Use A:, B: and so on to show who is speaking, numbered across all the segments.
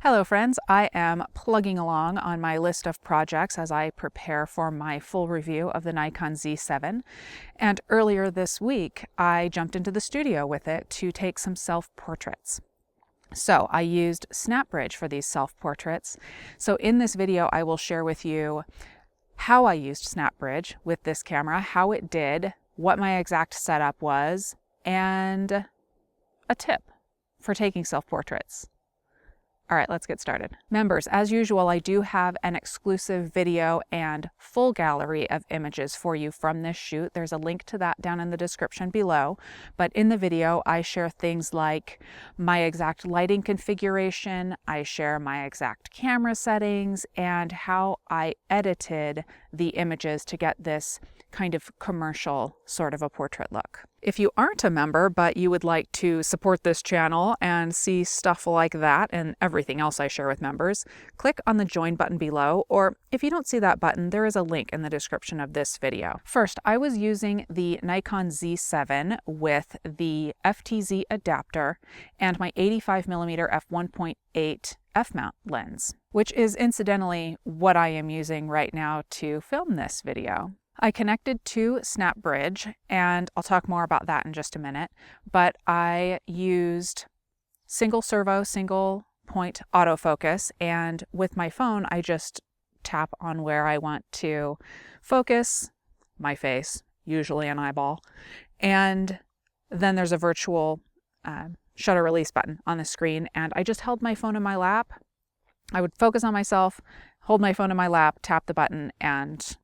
A: Hello friends, I am plugging along on my list of projects as I prepare for my full review of the Nikon Z7. And earlier this week, I jumped into the studio with it to take some self-portraits. So I used SnapBridge for these self-portraits. So in this video, I will share with you how I used SnapBridge with this camera, how it did, what my exact setup was, and a tip for taking self-portraits. All right, let's get started. Members, as usual, I do have an exclusive video and full gallery of images for you from this shoot. There's a link to that down in the description below. But in the video, I share things like my exact lighting configuration, I share my exact camera settings, and how I edited the images to get this kind of commercial sort of a portrait look. If you aren't a member, but you would like to support this channel and see stuff like that and everything else I share with members, click on the join button below, or if you don't see that button, there is a link in the description of this video. First, I was using the Nikon Z7 with the FTZ adapter and my 85mm f1.8 f-mount lens, which is incidentally what I am using right now to film this video. I connected to SnapBridge, and I'll talk more about that in just a minute, but I used single servo, single point autofocus, and with my phone, I just tap on where I want to focus my face, usually an eyeball, and then there's a virtual shutter release button on the screen, and I just held my phone in my lap. I would focus on myself, hold my phone in my lap, tap the button, and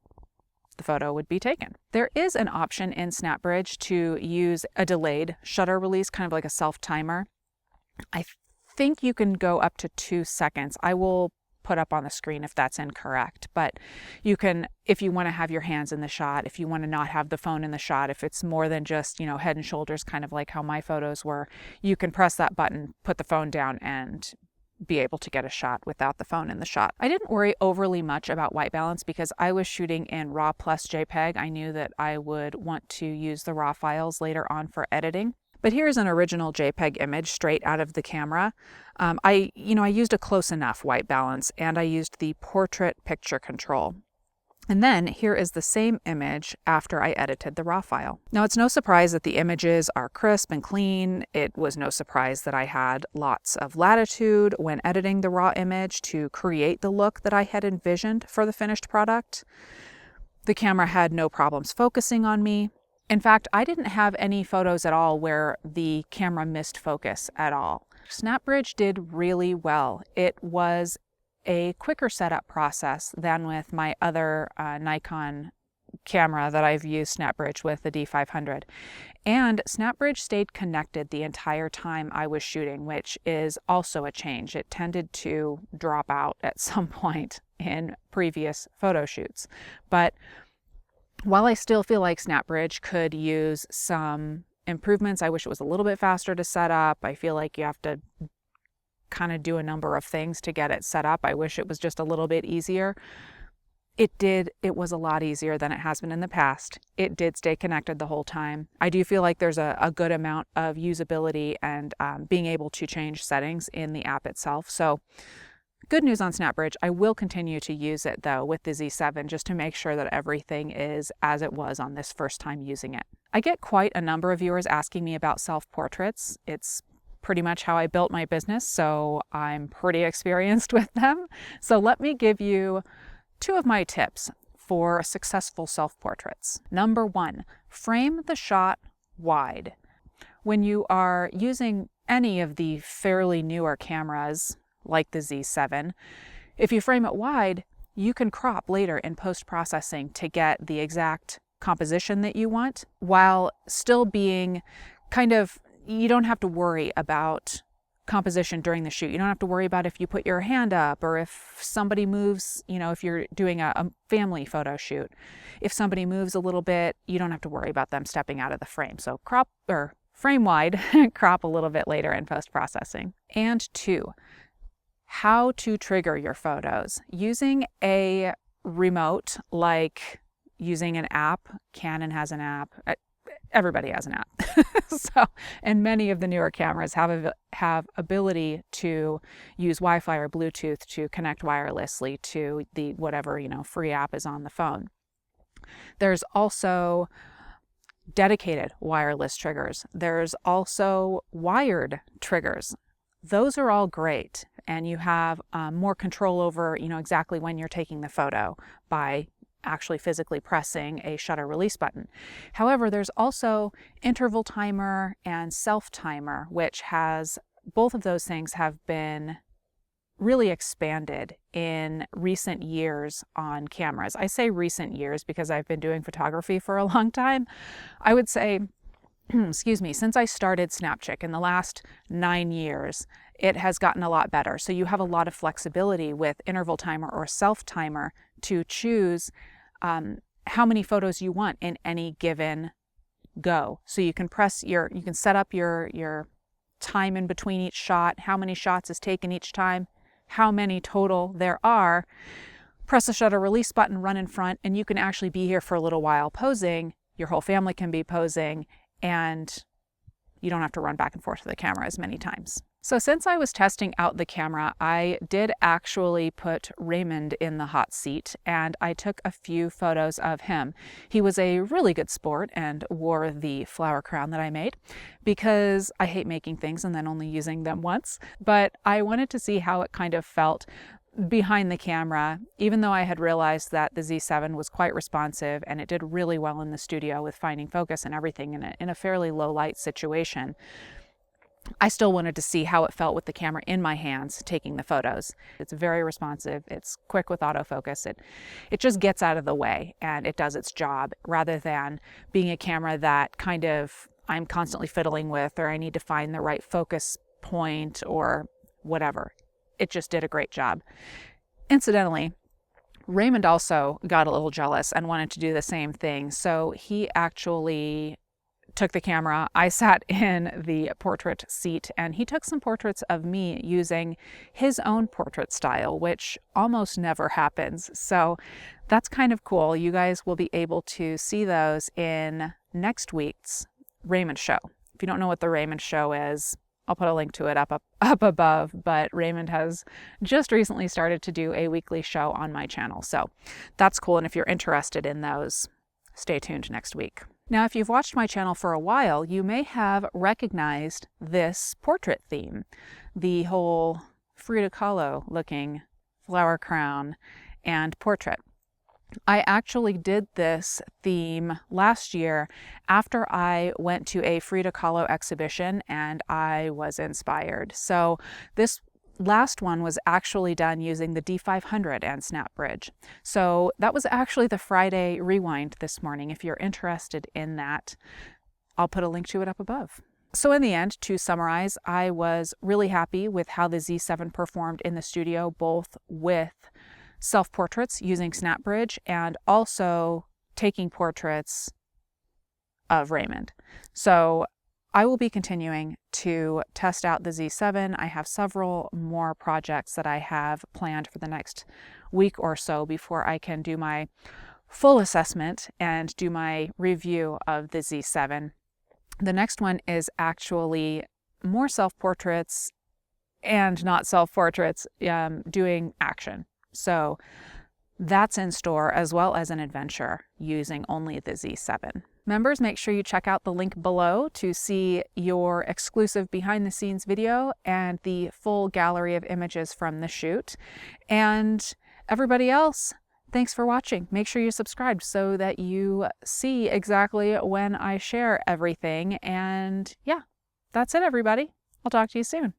A: the photo would be taken. There is an option in SnapBridge to use a delayed shutter release, kind of like a self-timer. I think you can go up to 2 seconds. I will put up on the screen if that's incorrect, but you can, if you want to have your hands in the shot, if you want to not have the phone in the shot, if it's more than just, head and shoulders, kind of like how my photos were, you can press that button, put the phone down, and be able to get a shot without the phone in the shot. I didn't worry overly much about white balance because I was shooting in RAW plus JPEG. I knew that I would want to use the RAW files later on for editing. But here's an original JPEG image straight out of the camera. I used a close enough white balance, and I used the portrait picture control. And then here is the same image after I edited the RAW file. Now, it's no surprise that the images are crisp and clean. It was no surprise that I had lots of latitude when editing the RAW image to create the look that I had envisioned for the finished product. The camera had no problems focusing on me. In fact, I didn't have any photos at all where the camera missed focus at all. SnapBridge did really well. It was a quicker setup process than with my other Nikon camera that I've used SnapBridge with, the D500. And SnapBridge stayed connected the entire time I was shooting, which is also a change. It tended to drop out at some point in previous photo shoots. But while I still feel like SnapBridge could use some improvements, I wish it was a little bit faster to set up. I feel like you have to kind of do a number of things to get it set up. I wish it was just a little bit easier. It was a lot easier than it has been in the past. It did stay connected the whole time. I do feel like there's a good amount of usability and being able to change settings in the app itself. So good news on SnapBridge. I will continue to use it though with the Z7 just to make sure that everything is as it was on this first time using it. I get quite a number of viewers asking me about self-portraits. It's pretty much how I built my business, so I'm pretty experienced with them. So let me give you 2 of my tips for successful self-portraits. Number 1, frame the shot wide. When you are using any of the fairly newer cameras, like the Z7, if you frame it wide, you can crop later in post-processing to get the exact composition that you want, while still being you don't have to worry about composition during the shoot. You don't have to worry about if you put your hand up or if somebody moves, if you're doing a family photo shoot. If somebody moves a little bit, you don't have to worry about them stepping out of the frame. So crop or frame wide, crop a little bit later in post-processing. And 2, how to trigger your photos. Using a remote, like using an app, Canon has an app, everybody has an app. So, and many of the newer cameras have ability to use Wi-Fi or Bluetooth to connect wirelessly to the whatever, free app is on the phone. There's also dedicated wireless triggers. There's also wired triggers. Those are all great, and you have more control over, exactly when you're taking the photo by actually physically pressing a shutter release button. However, there's also interval timer and self timer, which both of those things have been really expanded in recent years on cameras. I say recent years because I've been doing photography for a long time. I would say, excuse me, since I started Snapchick in the last 9 years, it has gotten a lot better. So you have a lot of flexibility with interval timer or self timer to choose how many photos you want in any given go. So you can you can set up your time in between each shot, how many shots is taken each time, how many total there are, press the shutter release button, run in front, and you can actually be here for a little while posing. Your whole family can be posing, and you don't have to run back and forth to the camera as many times. So since I was testing out the camera, I did actually put Raymond in the hot seat, and I took a few photos of him. He was a really good sport and wore the flower crown that I made because I hate making things and then only using them once. But I wanted to see how it kind of felt behind the camera, even though I had realized that the Z7 was quite responsive and it did really well in the studio with finding focus and everything in a fairly low light situation. I still wanted to see how it felt with the camera in my hands taking the photos. It's very responsive, it's quick with autofocus, it just gets out of the way and it does its job, rather than being a camera that kind of I'm constantly fiddling with, or I need to find the right focus point or whatever. It just did a great job. Incidentally, Raymond also got a little jealous and wanted to do the same thing, so he actually took the camera. I sat in the portrait seat and he took some portraits of me using his own portrait style, which almost never happens. So that's kind of cool. You guys will be able to see those in next week's Raymond show. If you don't know what the Raymond show is, I'll put a link to it up above, but Raymond has just recently started to do a weekly show on my channel. So that's cool. And if you're interested in those, stay tuned next week. Now, if you've watched my channel for a while, you may have recognized this portrait theme, the whole Frida Kahlo looking flower crown and portrait. I actually did this theme last year after I went to a Frida Kahlo exhibition and I was inspired. So this last one was actually done using the D500 and SnapBridge. So that was actually the Friday rewind this morning. If you're interested in that, I'll put a link to it up above. So in the end, to summarize, I was really happy with how the Z7 performed in the studio, both with self-portraits using SnapBridge and also taking portraits of Raymond. So I will be continuing to test out the Z7. I have several more projects that I have planned for the next week or so before I can do my full assessment and do my review of the Z7. The next one is actually more self-portraits and not self-portraits, doing action. So that's in store, as well as an adventure using only the Z7. Members, make sure you check out the link below to see your exclusive behind the scenes video and the full gallery of images from the shoot. And everybody else, thanks for watching. Make sure you're subscribed so that you see exactly when I share everything. And yeah, that's it, everybody. I'll talk to you soon.